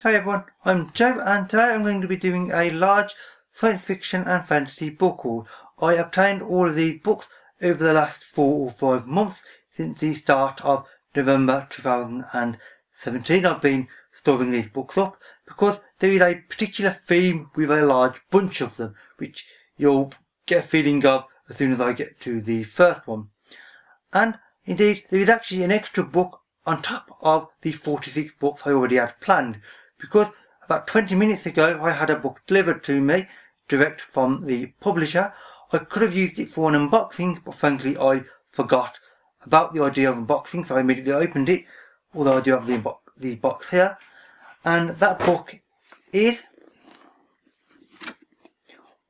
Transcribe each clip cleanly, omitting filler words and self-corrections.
Hi everyone, I'm Joe and today I'm going to be doing a large science fiction and fantasy book haul. I obtained all of these books over the last 4 or 5 months since the start of November 2017. I've been storing these books up because there is a particular theme with a large bunch of them, which you'll get a feeling of as soon as I get to the first one. And indeed, there is actually an extra book on top of the 46 books I already had planned, because about 20 minutes ago I had a book delivered to me direct from the publisher. I could have used it for an unboxing, but frankly I forgot about the idea of unboxing, so I immediately opened it, although I do have the box here. And that book is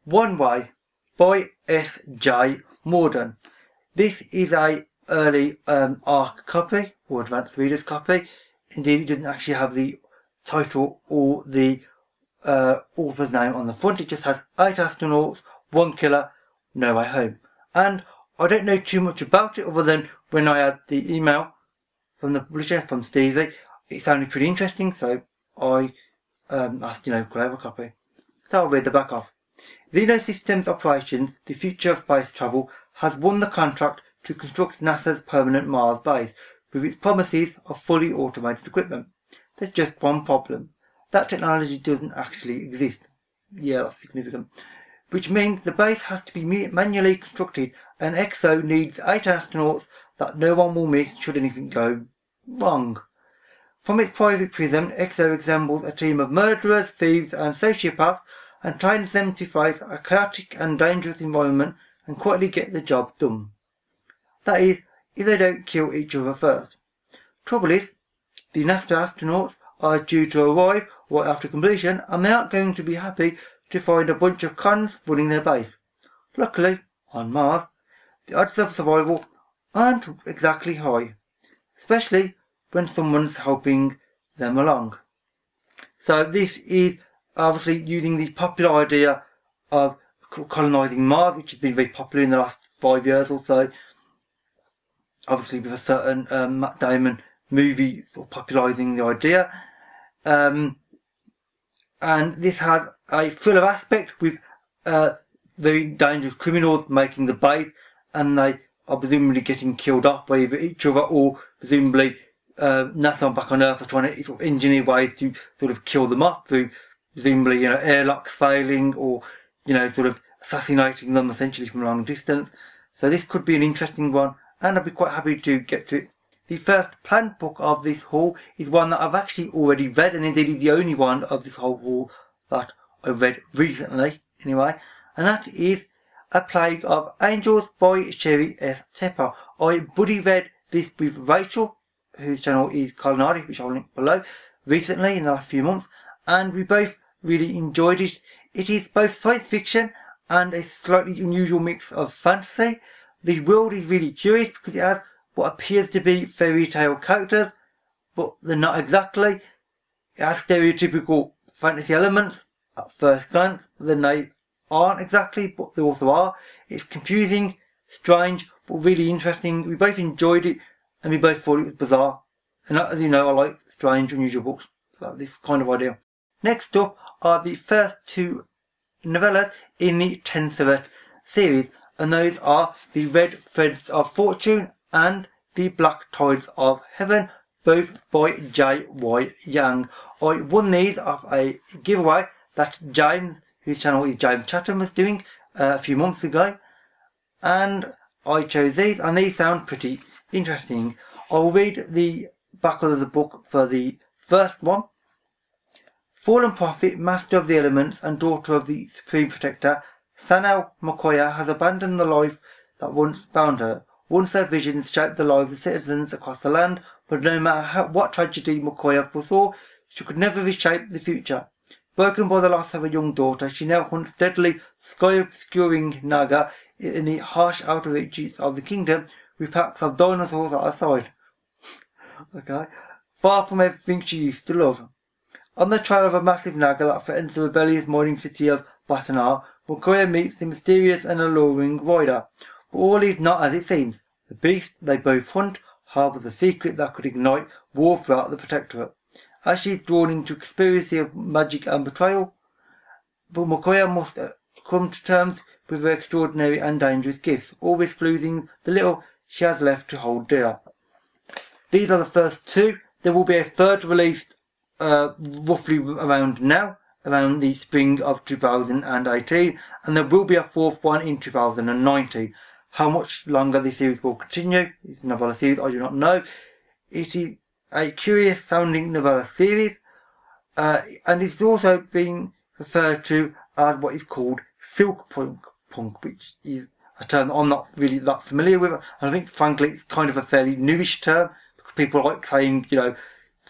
One Way by S.J. Morden. This is a early ARC copy, or Advanced Reader's copy. Indeed, it doesn't actually have the title or the author's name on the front. It just has 8 astronauts, 1 killer, no way home. And I don't know too much about it other than when I had the email from the publisher, from Stevie, it sounded pretty interesting, so I asked, could I have a copy? So I'll read the back off. Xenosystems Operations, the future of space travel, has won the contract to construct NASA's permanent Mars base with its promises of fully automated equipment. There's just one problem. That technology doesn't actually exist. Yeah, that's significant. Which means the base has to be manually constructed, and EXO needs 8 astronauts that no one will miss should anything go wrong. From its private prison, EXO assembles a team of murderers, thieves and sociopaths and trains them to face a chaotic and dangerous environment and quietly get the job done. That is, if they don't kill each other first. Trouble is, the NASA astronauts are due to arrive right after completion, and they aren't going to be happy to find a bunch of cons running their base. Luckily, on Mars, the odds of survival aren't exactly high, especially when someone's helping them along. So this is obviously using the popular idea of colonising Mars, which has been very popular in the last 5 years or so. Obviously with a certain Matt Damon movie sort of popularising the idea. And this has a thriller aspect with very dangerous criminals making the base, and they are presumably getting killed off by either each other or presumably NASA back on Earth are trying to sort of engineer ways to sort of kill them off through presumably airlocks failing or sort of assassinating them essentially from a long distance. So this could be an interesting one, and I'd be quite happy to get to it. The first planned book of this haul is one that I've actually already read, and indeed is the only one of this whole haul that I've read recently, anyway, and that is A Plague of Angels by Sheri S. Tepper. I buddy read this with Rachel, whose channel is Culinary, which I'll link below, recently in the last few months, and we both really enjoyed it. It is both science fiction and a slightly unusual mix of fantasy. The world is really curious because it has what appears to be fairy tale characters, but they're not exactly. It has stereotypical fantasy elements at first glance, but then they aren't exactly, but they also are. It's confusing, strange, but really interesting. We both enjoyed it, and we both thought it was bizarre. And as you know, I like strange, unusual books, so this kind of idea. Next up are the first 2 novellas in the Tenseret series, and those are The Red Threads of Fortune and The Black Tides of Heaven, both by J.Y. Yang. I won these off a giveaway that James, whose channel is James Chatham, was doing a few months ago, and I chose these, and these sound pretty interesting. I'll read the back of the book for the first one. Fallen prophet, master of the elements and daughter of the supreme protector, Sanal Mokoya has abandoned the life that once bound her. Once her visions shaped the lives of citizens across the land, but no matter what tragedy Mokoya foresaw, she could never reshape the future. Broken by the loss of her young daughter, she now hunts deadly, sky-obscuring Naga in the harsh outer reaches of the kingdom, with packs of dinosaurs at her side. Okay. Far from everything she used to love. On the trail of a massive Naga that threatens the rebellious mining city of Batanar, Mokoya meets the mysterious and alluring rider. But all is not as it seems. The beast they both hunt harbours a secret that could ignite war throughout the Protectorate. as she is drawn into a conspiracy of magic and betrayal. But Mokoya must come to terms with her extraordinary and dangerous gifts, always losing the little she has left to hold dear. These are the first two. There will be a third released roughly around now, around the spring of 2018, and there will be a fourth one in 2019. How much longer this series will continue, it's a novella series, I do not know. It is a curious sounding novella series, and it's also been referred to as what is called silk punk, which is a term I'm not really that familiar with. I think frankly it's kind of a fairly newish term, because people like saying, you know,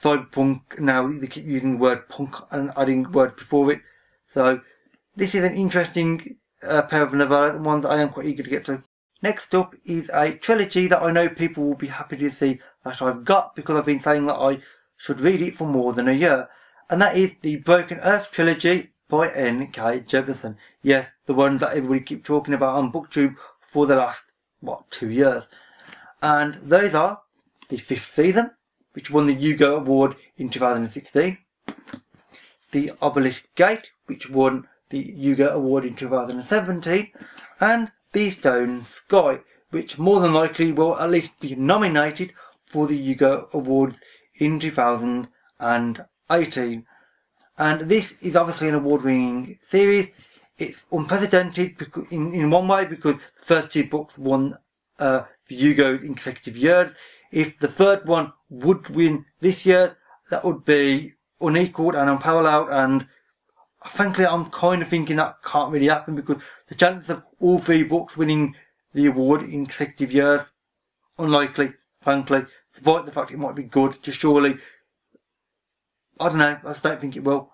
cyberpunk, now they keep using the word punk and adding words before it. So this is an interesting pair of novellas, one that I am quite eager to get to. Next up is a trilogy that I know people will be happy to see that I've got, because I've been saying that I should read it for more than a year. And that is the Broken Earth trilogy by N.K. Jemisin. Yes, the one that everybody keeps talking about on BookTube for the last, 2 years. And those are the 5th season, which won the Hugo Award in 2016. The Obelisk Gate, which won the Hugo Award in 2017. And The Stone Sky, which more than likely will at least be nominated for the Hugo Awards in 2018. And this is obviously an award-winning series. It's unprecedented in one way, because the first two books won the Hugos in consecutive years. If the third one would win this year, that would be unequalled and unparalleled, and frankly I'm kind of thinking that can't really happen, because the chances of all three books winning the award in consecutive years, unlikely, frankly, despite the fact it might be good, just surely, I don't know, I just don't think it will,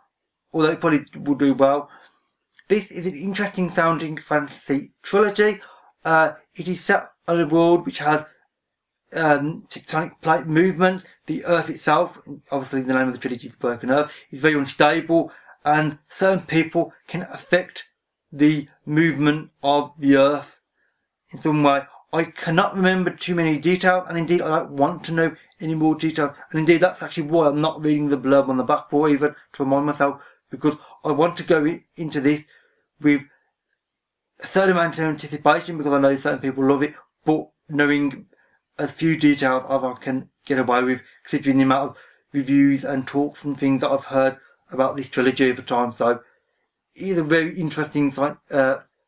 although it probably will do well. This is an interesting sounding fantasy trilogy. It is set on a world which has tectonic plate movement. The Earth itself, obviously the name of the trilogy is Broken Earth, is very unstable, and certain people can affect the movement of the Earth in some way. I cannot remember too many details, and indeed I don't want to know any more details, and indeed that's actually why I'm not reading the blurb on the back for, even to remind myself, because I want to go into this with a certain amount of anticipation, because I know certain people love it, but knowing as few details as I can get away with, considering the amount of reviews and talks and things that I've heard about this trilogy over time. So it is a very interesting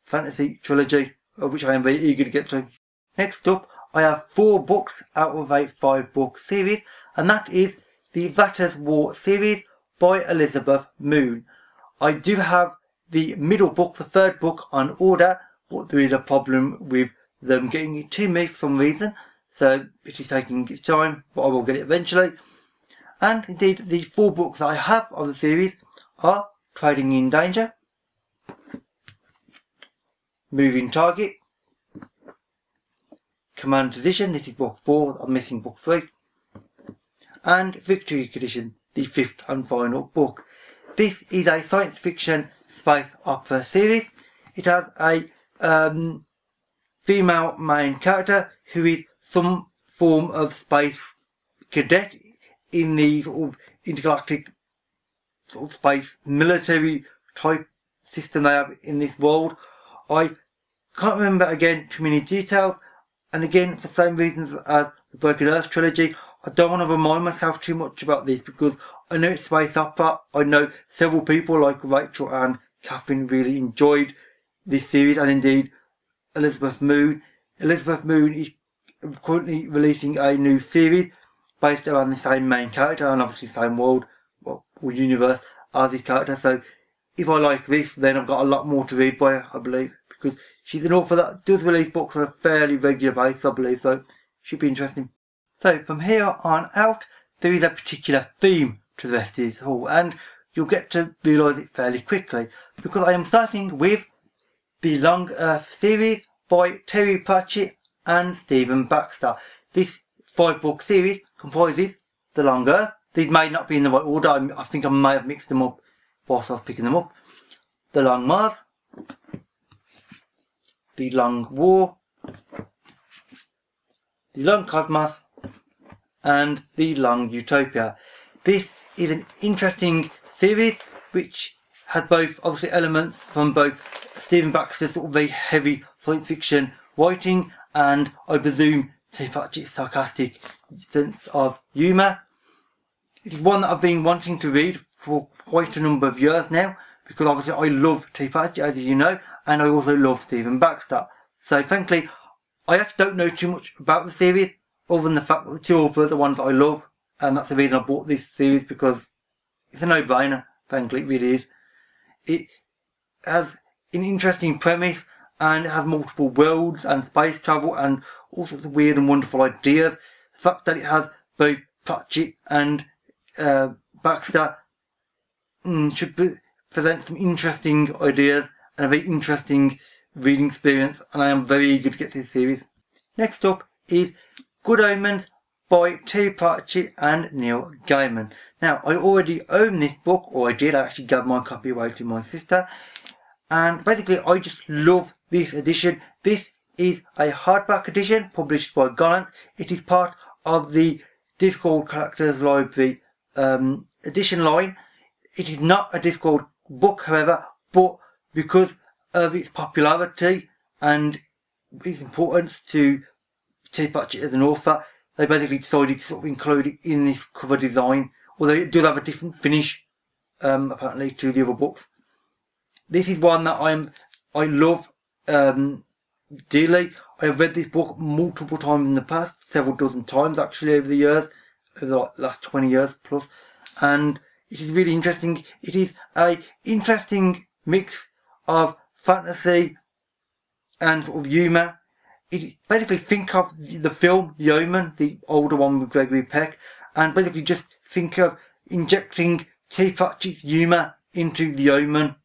fantasy trilogy, which I am very eager to get to. Next up, I have 4 books out of a 5-book series, and that is the Vater's War series by Elizabeth Moon. I do have the middle book, the 3rd book, on order, but there is a problem with them getting it to me for some reason, so it is taking its time, but I will get it eventually. And indeed, the 4 books I have of the series are Trading in Danger, Moving Target, Command Position, this is book 4, I'm missing book 3, and Victory Condition, the 5th and final book. This is a science fiction space opera series. It has a female main character who is some form of space cadet in the sort of intergalactic sort of space military type system they have in this world. I can't remember again too many details, and again for the same reasons as the Broken Earth trilogy, I don't want to remind myself too much about this, because I know it's space opera. I know several people like Rachel and Catherine really enjoyed this series, and indeed Elizabeth Moon. Elizabeth Moon is currently releasing a new series based around the same main character and obviously the same world, or universe as this character. So if I like this, then I've got a lot more to read by her, I believe, because she's an author that does release books on a fairly regular basis, I believe, so it should be interesting. So from here on out, there is a particular theme to the rest of this haul, and you'll get to realise it fairly quickly, because I am starting with the Long Earth series by Terry Pratchett and Stephen Baxter. This 5-book series comprises the Long Earth. These may not be in the right order, I think I may have mixed them up whilst I was picking them up. The Long Mars, the Long War, the Long Cosmos, and the Long Utopia. This is an interesting series which has both obviously elements from both Stephen Baxter's sort of very heavy science fiction writing and I presume Terry Pratchett's sarcastic sense of humour. It is one that I've been wanting to read for quite a number of years now because obviously I love Terry Pratchett, as you know, and I also love Stephen Baxter. So frankly, I actually don't know too much about the series other than the fact that the two authors are ones that I love, and that's the reason I bought this series because it's a no-brainer, frankly, it really is. It has an interesting premise and it has multiple worlds and space travel and all sorts of weird and wonderful ideas. The fact that it has both Pratchett and Baxter should present some interesting ideas and a very interesting reading experience, and I am very eager to get to this series. Next up is Good Omens by Terry Pratchett and Neil Gaiman. Now, I already own this book, or I did. I actually gave my copy away to my sister, and basically I just love this edition. This is a hardback edition published by Gaiman. It is part of the Discworld Collectors Library edition line. It is not a Discworld book, however, but because of its popularity and its importance to Terry Pratchett as an author, they basically decided to sort of include it in this cover design, although it does have a different finish apparently to the other books. This is one that I love dearly. I have read this book multiple times in the past, several dozen times actually over the years, over the last 20 years plus, and it is really interesting. It is a interesting mix of fantasy and sort of humour. It basically think of the film The Omen, the older one with Gregory Peck, and basically just think of injecting Terry Pratchett's humour into The Omen,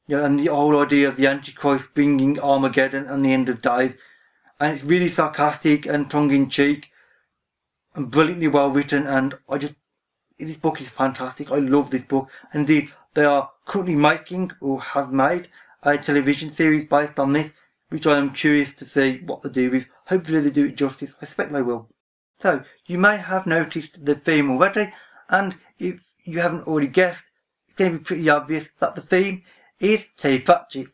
you know, and the whole idea of the Antichrist bringing Armageddon and the end of days. And it's really sarcastic and tongue-in-cheek and brilliantly well written, and this book is fantastic. I love this book. And indeed, they are currently making or have made a television series based on this, which I am curious to see what they do with. Hopefully they do it justice. I expect they will. So, you may have noticed the theme already, and if you haven't already guessed, it's going to be pretty obvious that the theme is Terry Pratchett.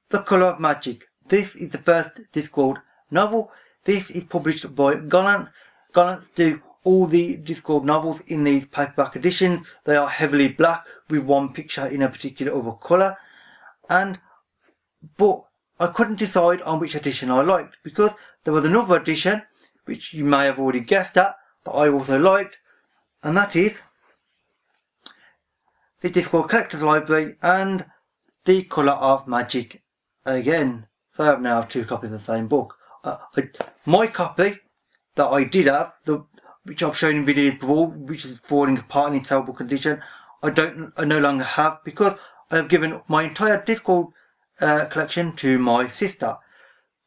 The Colour of Magic. This is the first Discworld novel. This is published by Gaiman. Gaiman do all the Discworld novels in these paperback editions. They are heavily black with one picture in a particular other colour. But I couldn't decide on which edition I liked because there was another edition which you may have already guessed at that I also liked, and that is the Discworld Collectors Library and The Colour of Magic again. So I have now two copies of the same book. My copy that I did have, which I've shown in videos before, which is falling apart in terrible condition, I no longer have because I have given my entire Discworld collection to my sister.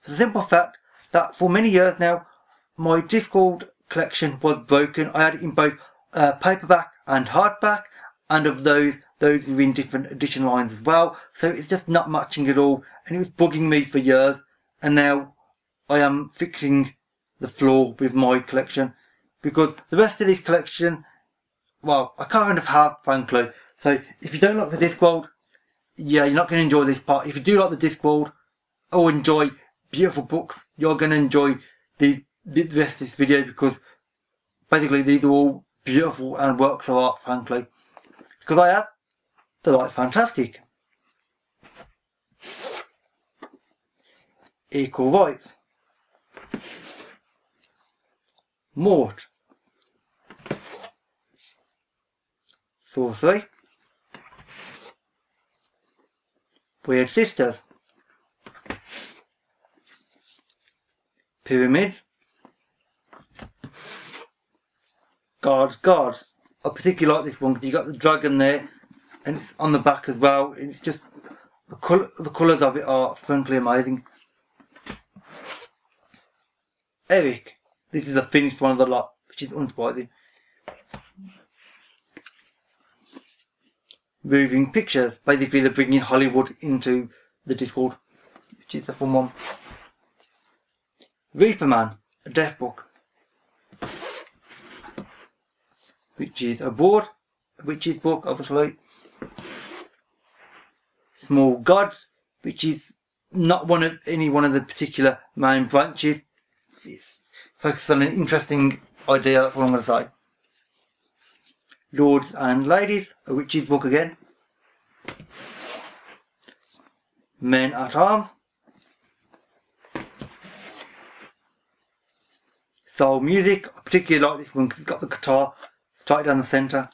For the simple fact that for many years now, my Discworld collection was broken. I had it in both paperback and hardback, and of those are in different edition lines as well. So it's just not matching at all, and it was bugging me for years. And now I am fixing the flaw with my collection because the rest of this collection, well, I kind of have, frankly. So if you don't like the Discworld, yeah, you're not going to enjoy this part. If you do like the Discworld or enjoy beautiful books, you're going to enjoy the rest of this video because basically these are all beautiful and works of art, frankly. Because they're like fantastic. Equal Rites. Mort. Sourcery. Weird Sisters. Pyramids. Guards. I particularly like this one because you got the dragon there and it's on the back as well, and it's just the colours of it are frankly amazing. Eric. This is the finished one of the lot, which is unsurprising. Moving Pictures. Basically they're bringing Hollywood into the Discworld, which is a fun one. Reaper Man, a death book, which is a board a witch's book, obviously. Small Gods, which is not one of the particular main branches. It's focused on an interesting idea, that's what I'm going to say. Lords and Ladies, a witch's book again. Men at Arms. Soul Music, I particularly like this one because it's got the guitar straight down the centre,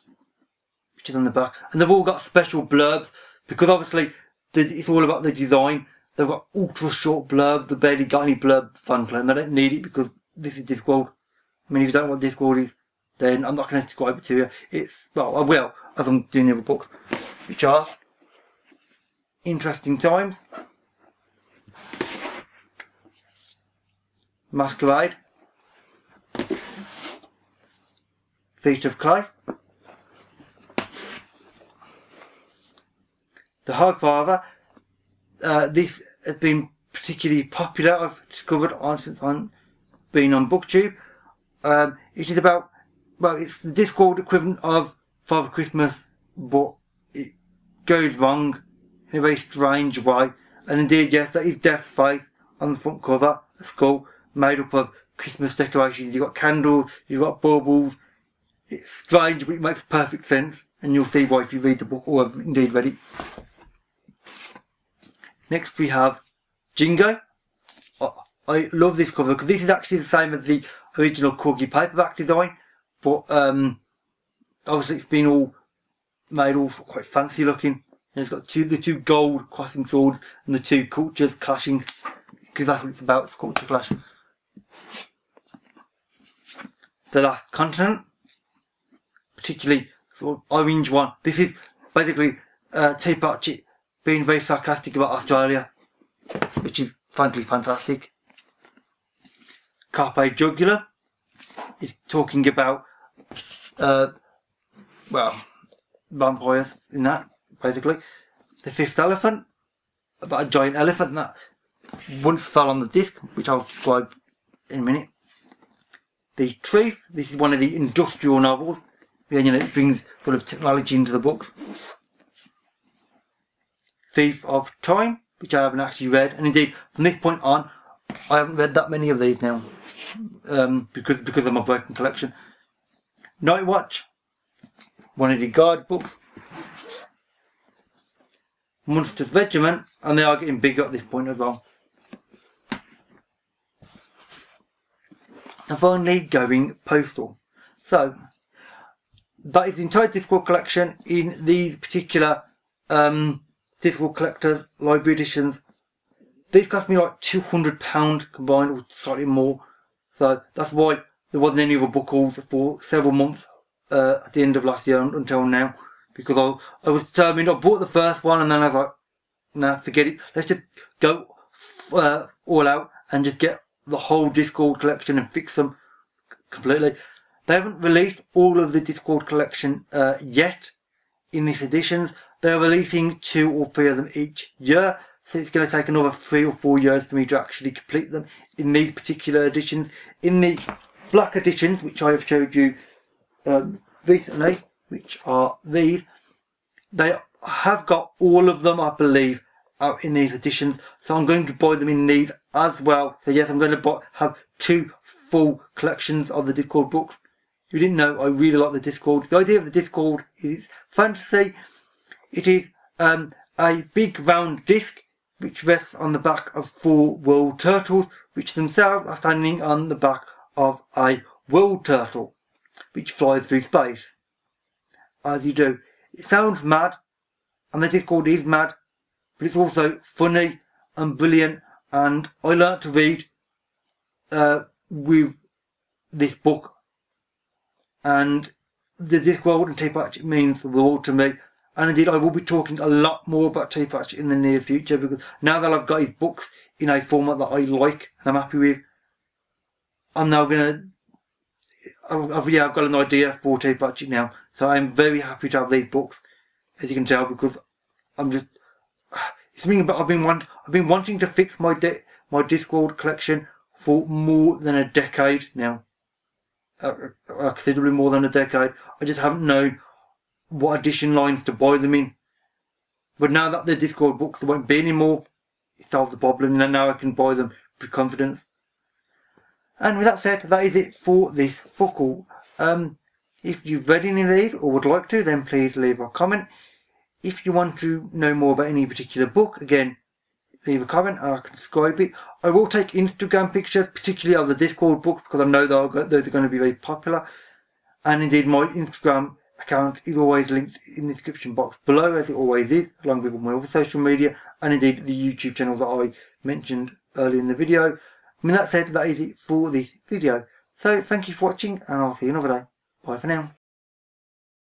which is on the back. And they've all got special blurbs, because obviously it's all about the design. They've got ultra short blurbs, they've barely got any blurb fun play, and they don't need it because this is Discworld. I mean, if you don't know what Discworld is, then I'm not going to describe it to you. It's, well, I will, as I'm doing the other books, which are Interesting Times, Masquerade, Feet of Clay, The Hogfather. This has been particularly popular, I've discovered since I've been on BookTube. It is about, well, it's the Discworld equivalent of Father Christmas, but it goes wrong in a very strange way. And indeed, yes, that is Death's face on the front cover, a skull made up of Christmas decorations. You've got candles, you've got baubles. It's strange, but it makes perfect sense, and you'll see why if you read the book, or have indeed read it. Next we have Jingo. I love this cover because this is actually the same as the original Corgi paperback design, but obviously it's been all made all quite fancy looking. And it's got the two gold crossing swords and the two cultures clashing, because that's what it's about, it's culture clash. The Last Continent, particularly sort of orange one. This is basically Pratchett being very sarcastic about Australia, which is frankly fantastic. Carpe Jugular is talking about, well, vampires in that, basically. The Fifth Elephant, about a giant elephant that once fell on the disc, which I'll describe in a minute. The Truth, this is one of the industrial novels, you know, it brings sort of technology into the books. Thief of Time, which I haven't actually read, and indeed from this point on I haven't read that many of these now, because of my broken collection. Night Watch, one of the guard books. Monsters Regiment, and they are getting bigger at this point as well. And finally, Going Postal. So that is the entire Discworld collection in these particular Discworld Collectors Library Editions. These cost me like £200 combined, or slightly more. So that's why there wasn't any other book hauls for several months at the end of last year until now. Because I was determined, I bought the first one and then I was like, nah, forget it. Let's just go all out and just get the whole Discworld collection and fix them completely. They haven't released all of the Discworld collection yet in these editions. They're releasing 2 or 3 of them each year, so it's going to take another 3 or 4 years for me to actually complete them in these particular editions. In the black editions, which I have showed you recently, which are these, they have got all of them, I believe, out in these editions, so I'm going to buy them in these as well. So yes, I'm going to have 2 full collections of the Discworld books. You didn't know, I really like the Discworld. The idea of the Discworld is fantasy. It is a big round disc which rests on the back of 4 world turtles, which themselves are standing on the back of a world turtle, which flies through space. As you do. It sounds mad, and the Discworld is mad, but it's also funny and brilliant, and I learnt to read with this book, and the Discworld and Pratchett means the world to me. And indeed I will be talking a lot more about Pratchett in the near future, because now that I've got his books in a format that I like and I'm happy with, I'm now going to, I've got an idea for Pratchett now. So I'm very happy to have these books, as you can tell, because I'm just, it's something about I've been wanting to fix my Discworld collection for more than a decade now. Considerably more than a decade. I just haven't known what edition lines to buy them in. But now that the Discord books there won't be anymore, it solves the problem, and now I can buy them with confidence. And with that said, that is it for this book haul. If you've read any of these or would like to, then please leave a comment. If you want to know more about any particular book, again, leave a comment and I can describe it. I will take Instagram pictures, particularly of the Discord books, because I know those are going to be very popular. And indeed, my Instagram account is always linked in the description box below, as it always is, along with all my other social media, and indeed the YouTube channel that I mentioned earlier in the video. I mean, that said, that is it for this video. So, thank you for watching, and I'll see you another day. Bye for now.